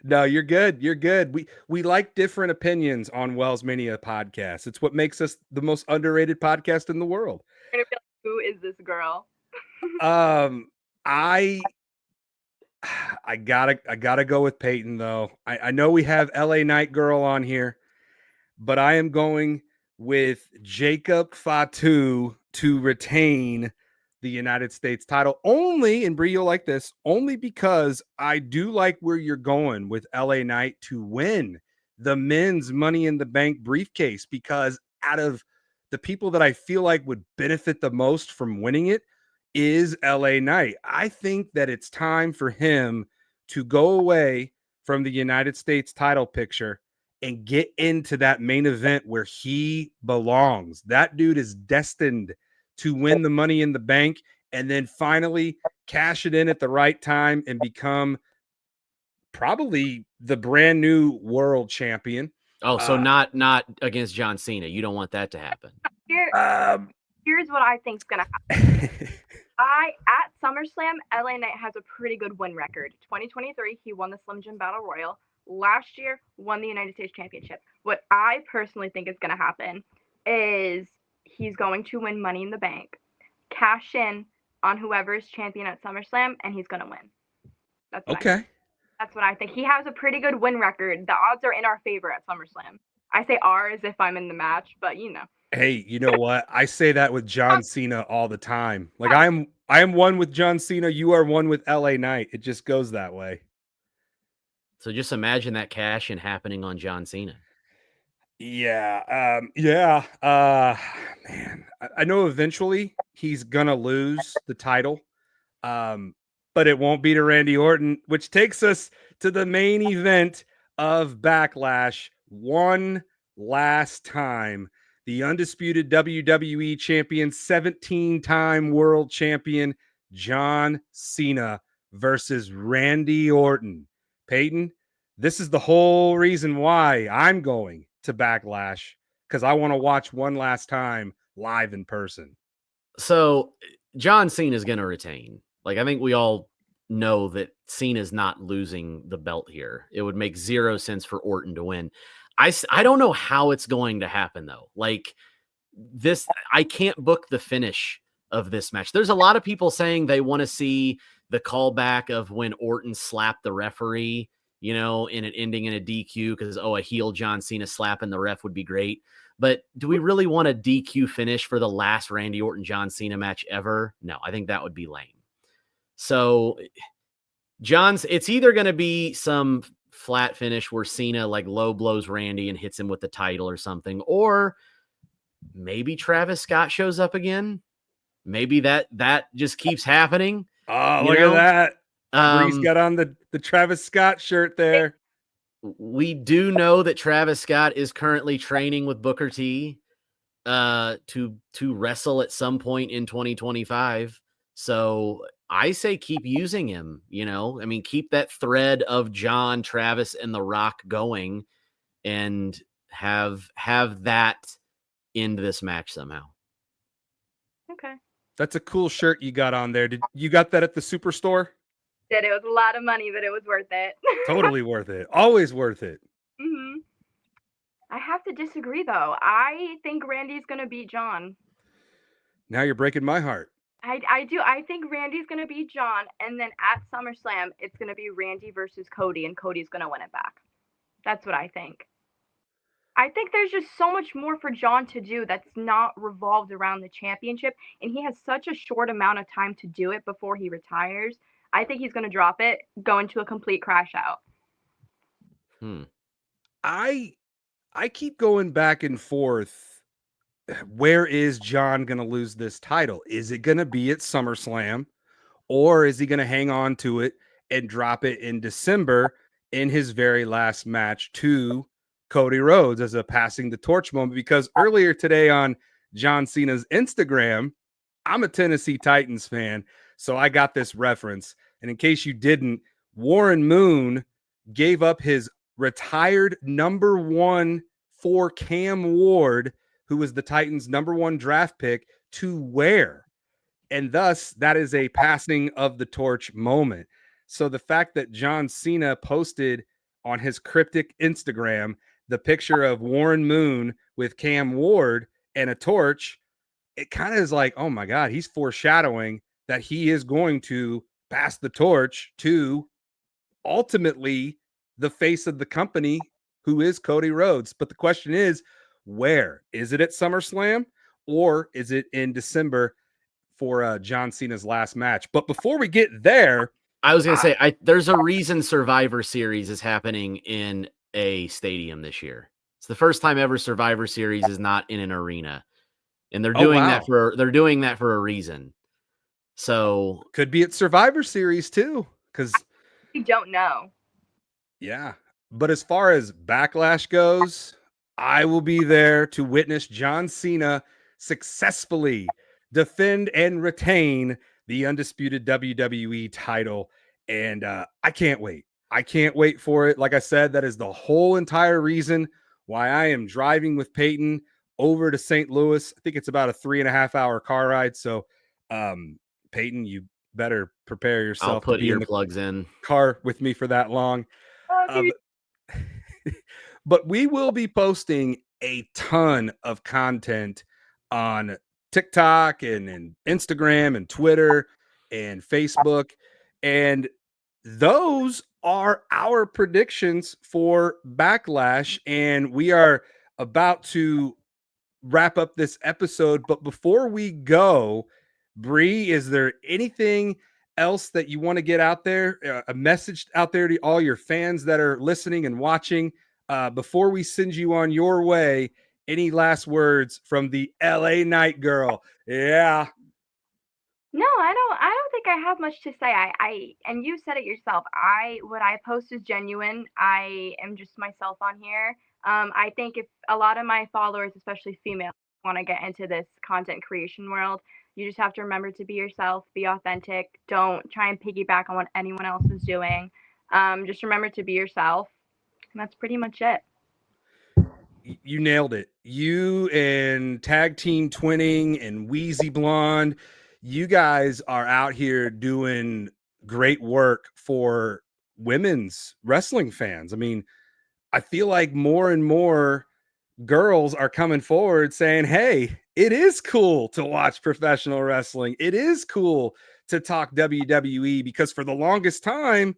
No, you're good. You're good. We like different opinions on WellsMania Podcast. It's what makes us the most underrated podcast in the world. You're gonna be like, who is this girl? I gotta go with Payton though. I know we have LA Knight Girl on here, but I am going with Jacob Fatu to retain the United States title only, and Bree, you'll like this, only because I do like where you're going with LA Knight to win the men's Money in the Bank briefcase, because out of the people that I feel like would benefit the most from winning it is LA Knight. I think that it's time for him to go away from the United States title picture and get into that main event where he belongs. That dude is destined to win the Money in the Bank and then finally cash it in at the right time and become probably the brand new world champion. Oh, so not against John Cena. You don't want that to happen. Here's what I think's gonna happen. At SummerSlam, LA Knight has a pretty good win record. 2023, he won the Slim Jim Battle Royal. Last year, won the United States Championship. What I personally think is gonna happen is he's going to win Money in the Bank, cash in on whoever is champion at SummerSlam, and he's gonna win. That's what okay. That's what I think. He has a pretty good win record. The odds are in our favor at SummerSlam. I say "are" as if I'm in the match, but you know. Hey, you know what? I say that with John Cena all the time. Like I am one with John Cena. You are one with LA Knight. It just goes that way. So just imagine that cash in happening on John Cena. Yeah. Man, I know eventually he's gonna lose the title. But it won't be to Randy Orton, which takes us to the main event of Backlash. One last time, the undisputed WWE champion, 17-time world champion, John Cena versus Randy Orton. Payton, this is the whole reason why I'm going to Backlash, because I want to watch one last time live in person. So John Cena is going to retain. Like, I think we all know that Cena's not losing the belt here. It would make zero sense for Orton to win. I don't know how it's going to happen, though. Like, this, I can't book the finish of this match. There's a lot of people saying they want to see the callback of when Orton slapped the referee, you know, in it ending in a DQ because, a heel John Cena slapping the ref would be great. But do we really want a DQ finish for the last Randy Orton-John Cena match ever? No, I think that would be lame. So it's either going to be some flat finish where Cena like low blows Randy and hits him with the title or something, or maybe Travis Scott shows up again. Maybe that just keeps happening. Oh, look at that. He's got on the Travis Scott shirt there. We do know that Travis Scott is currently training with Booker T to wrestle at some point in 2025. So I say keep using him, you know. I mean, keep that thread of John, Travis, and The Rock going and have that end this match somehow. Okay. That's a cool shirt you got on there. Did you got that at the Superstore? It was a lot of money, but it was worth it. Totally worth it. Always worth it. Mm-hmm. I have to disagree, though. I think Randy's going to beat John. Now you're breaking my heart. I do. I think Randy's going to beat John, and then at SummerSlam, it's going to be Randy versus Cody, and Cody's going to win it back. That's what I think. I think there's just so much more for John to do that's not revolved around the championship, and he has such a short amount of time to do it before he retires. I think he's going to drop it, go into a complete crash out. I keep going back and forth. Where is John going to lose this title? Is it going to be at SummerSlam, or is he going to hang on to it and drop it in December in his very last match to Cody Rhodes as a passing the torch moment? Because earlier today on John Cena's Instagram, I'm a Tennessee Titans fan, so I got this reference. And in case you didn't, Warren Moon gave up his retired number 1 for Cam Ward, who was the Titans' number 1 draft pick, to wear. And thus, that is a passing of the torch moment. So the fact that John Cena posted on his cryptic Instagram the picture of Warren Moon with Cam Ward and a torch, it kind of is like, oh my God, he's foreshadowing that he is going to pass the torch to ultimately the face of the company, who is Cody Rhodes. But the question is, where? Is it at SummerSlam, or is it in December for John Cena's last match? But before we get there, I was going to say, there's a reason Survivor Series is happening in a stadium this year. It's the first time ever Survivor Series is not in an arena, and they're doing that for a reason. So could be at Survivor Series too, because we don't know. Yeah, But as far as Backlash goes, I will be there to witness John Cena successfully defend and retain the undisputed WWE title. And I can't wait. I can't wait for it. Like I said, that is the whole entire reason why I am driving with Payton over to St. Louis. I think it's about a 3.5 hour car ride. So, Payton, you better prepare I'll yourself to put be in the earplugs in. car with me for that long. But we will be posting a ton of content on TikTok and Instagram and Twitter and Facebook. And those are our predictions for Backlash. And we are about to wrap up this episode. But before we go, Bree, is there anything else that you want to get out there, a message out there to all your fans that are listening and watching before we send you on your way? Any last words from the LA Night Girl? Yeah. No, I don't think I have much to say. And you said it yourself. What I post is genuine. I am just myself on here. I think if a lot of my followers, especially female, want to get into this content creation world, you just have to remember to be yourself, be authentic. Don't try and piggyback on what anyone else is doing. Just remember to be yourself. And that's pretty much it. You nailed it. You and Tag Team Twinning and Wheezy Blonde, you guys are out here doing great work for women's wrestling fans. I mean, I feel like more and more girls are coming forward saying, hey, it is cool to watch professional wrestling. It is cool to talk WWE, because for the longest time,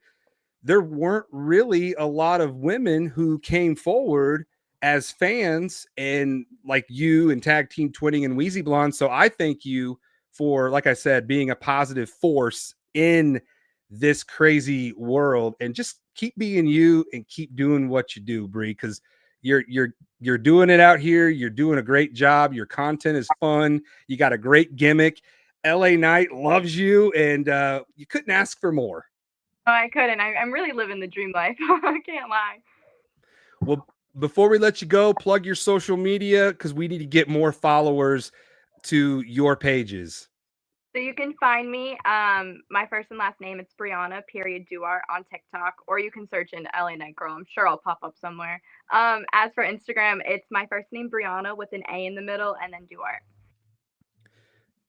there weren't really a lot of women who came forward as fans, and like you and Tag Team Twinning and Wheezy Blonde. So I thank you for, like I said, being a positive force in this crazy world, and just keep being you and keep doing what you do, Bree, because you're doing it out here. You're doing a great job. Your content is fun. You got a great gimmick. LA Knight loves you, and you couldn't ask for more. Oh, I couldn't. I'm really living the dream life. I can't lie. Well, before we let you go, plug your social media, because we need to get more followers to your pages. So you can find me, my first and last name, it's Brianna, _Duart on TikTok, or you can search in LA Night Girl. I'm sure I'll pop up somewhere. As for Instagram, it's my first name, Brianna, with an A in the middle, and then Duart.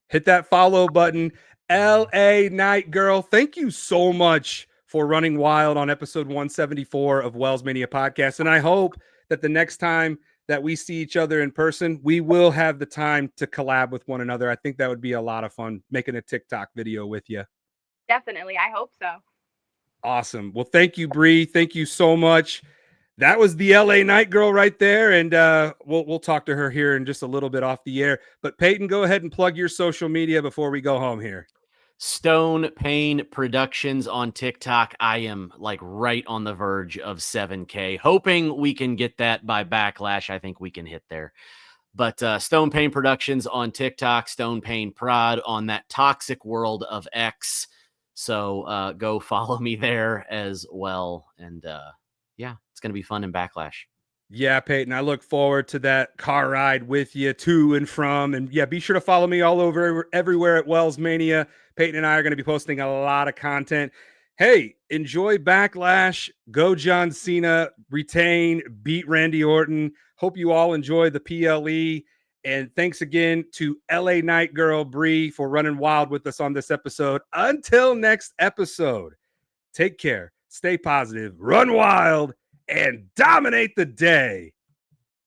Hit that follow button. LA Night Girl, thank you so much for running wild on episode 174 of WellsMania Podcast. And I hope that the next time that we see each other in person, we will have the time to collab with one another. I think that would be a lot of fun, making a TikTok video with you. Definitely. I hope so. Awesome. Well, thank you, Bree. Thank you so much. That was the LA Night Girl right there. And we'll talk to her here in just a little bit off the air. But Payton, go ahead and plug your social media before we go home here. Stone Payne Productions on TikTok. I am like right on the verge of 7K, hoping we can get that by Backlash. I think we can hit there. But Stone Payne Productions on TikTok, Stone Payne Prod on that toxic world of X. So go follow me there as well. And yeah, it's going to be fun in Backlash. Yeah, Payton, I look forward to that car ride with you to and from. And yeah, be sure to follow me all over everywhere at WellsMania. Payton and I are going to be posting a lot of content. Hey, enjoy Backlash. Go John Cena. Retain. Beat Randy Orton. Hope you all enjoy the PLE. And thanks again to LA Night Girl Bree for running wild with us on this episode. Until next episode, take care. Stay positive. Run wild. And dominate the day.